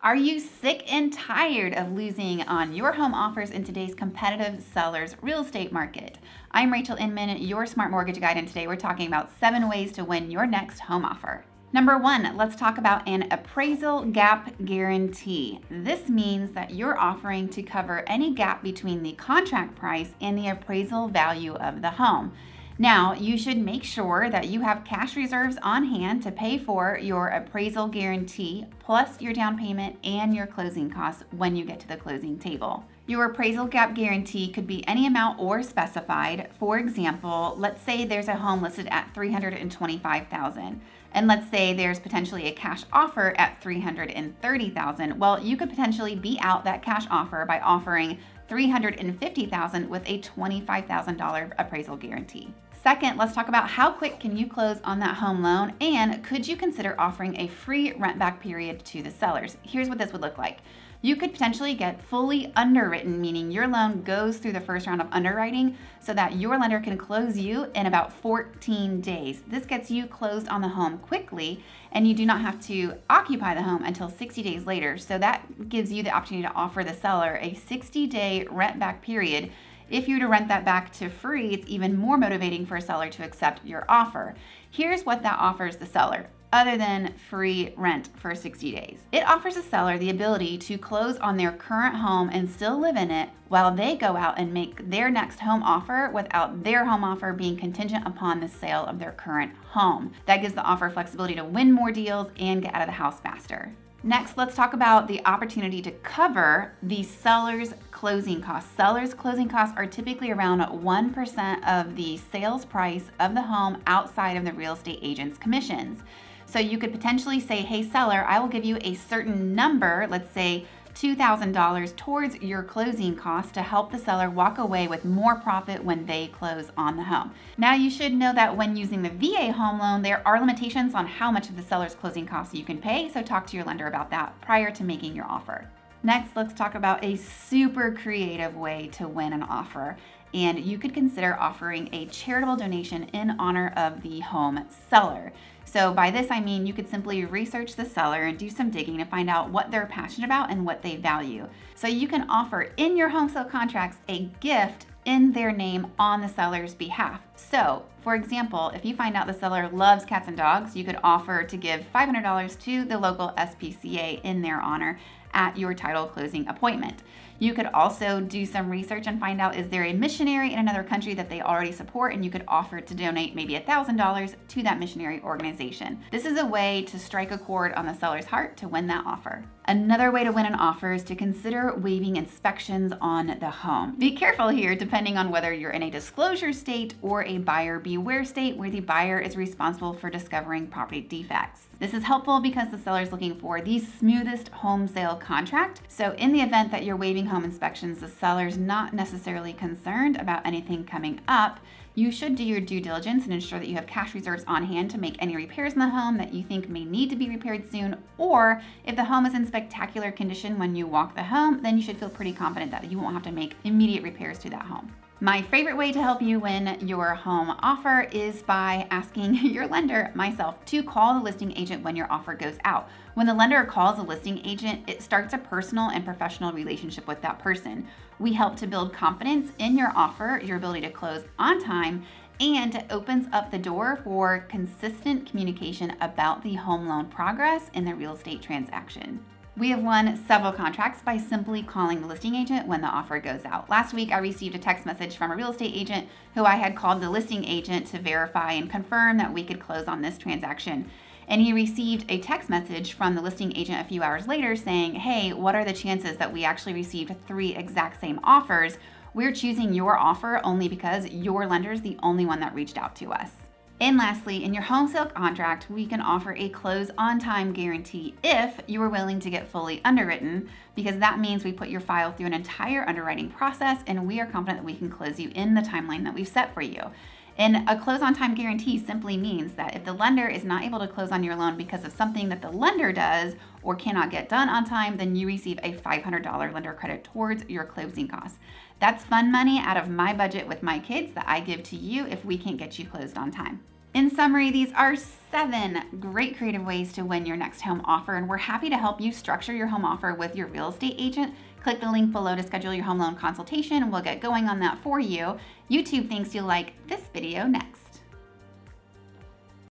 Are you sick and tired of losing on your home offers in today's competitive seller's real estate market? I'm Rachel Inman, your smart mortgage guide, and today we're talking about 7 ways to win your next home offer. Number 1, let's talk about an appraisal gap guarantee. This means that you're offering to cover any gap between the contract price and the appraisal value of the home. Now, you should make sure that you have cash reserves on hand to pay for your appraisal guarantee, plus your down payment and your closing costs when you get to the closing table. Your appraisal gap guarantee could be any amount or specified. For example, let's say there's a home listed at $325,000, and let's say there's potentially a cash offer at $330,000. Well, you could potentially beat out that cash offer by offering $350,000 with a $25,000 appraisal guarantee. Second, let's talk about how quick can you close on that home loan, and could you consider offering a free rent back period to the sellers? Here's what this would look like. You could potentially get fully underwritten, meaning your loan goes through the first round of underwriting so that your lender can close you in about 14 days. This gets you closed on the home quickly, and you do not have to occupy the home until 60 days later. So that gives you the opportunity to offer the seller a 60-day rent back period. If you were to rent that back to free, it's even more motivating for a seller to accept your offer. Here's what that offers the seller, other than free rent for 60 days. It offers a seller the ability to close on their current home and still live in it while they go out and make their next home offer without their home offer being contingent upon the sale of their current home. That gives the offer flexibility to win more deals and get out of the house faster. Next, let's talk about the opportunity to cover the seller's closing costs. Seller's closing costs are typically around 1% of the sales price of the home outside of the real estate agent's commissions. So you could potentially say, hey seller, I will give you a certain number, let's say $2,000 towards your closing costs to help the seller walk away with more profit when they close on the home. Now you should know that when using the VA home loan, there are limitations on how much of the seller's closing costs you can pay, so talk to your lender about that prior to making your offer. Next, let's talk about a super creative way to win an offer. And you could consider offering a charitable donation in honor of the home seller. So by this, I mean you could simply research the seller and do some digging to find out what they're passionate about and what they value. So you can offer in your home sale contracts a gift in their name on the seller's behalf. So, for example, if you find out the seller loves cats and dogs, you could offer to give $500 to the local SPCA in their honor at your title closing appointment. You could also do some research and find out, is there a missionary in another country that they already support, and you could offer to donate maybe $1,000 to that missionary organization. This is a way to strike a chord on the seller's heart to win that offer. Another way to win an offer is to consider waiving inspections on the home. Be careful here, depending on whether you're in a disclosure state or a buyer beware state where the buyer is responsible for discovering property defects. This is helpful because the seller is looking for the smoothest home sale contract. So in the event that you're waiving home inspections, the seller's not necessarily concerned about anything coming up. You should do your due diligence and ensure that you have cash reserves on hand to make any repairs in the home that you think may need to be repaired soon. Or if the home is in spectacular condition when you walk the home, then you should feel pretty confident that you won't have to make immediate repairs to that home. My favorite way to help you win your home offer is by asking your lender, myself, to call the listing agent when your offer goes out. When the lender calls a listing agent, it starts a personal and professional relationship with that person. We help to build confidence in your offer, your ability to close on time, and it opens up the door for consistent communication about the home loan progress in the real estate transaction. We have won several contracts by simply calling the listing agent when the offer goes out. Last week, I received a text message from a real estate agent who I had called the listing agent to verify and confirm that we could close on this transaction. And he received a text message from the listing agent a few hours later saying, hey, what are the chances that we actually received 3 exact same offers? We're choosing your offer only because your lender is the only one that reached out to us. And lastly, in your home sale contract, we can offer a close on time guarantee if you are willing to get fully underwritten, because that means we put your file through an entire underwriting process and we are confident that we can close you in the timeline that we've set for you. And a close on time guarantee simply means that if the lender is not able to close on your loan because of something that the lender does or cannot get done on time, then you receive a $500 lender credit towards your closing costs. That's fun money out of my budget with my kids that I give to you if we can't get you closed on time. In summary, these are 7 great creative ways to win your next home offer, and we're happy to help you structure your home offer with your real estate agent. Click the link below to schedule your home loan consultation, and we'll get going on that for you. YouTube thinks you'll like this video next.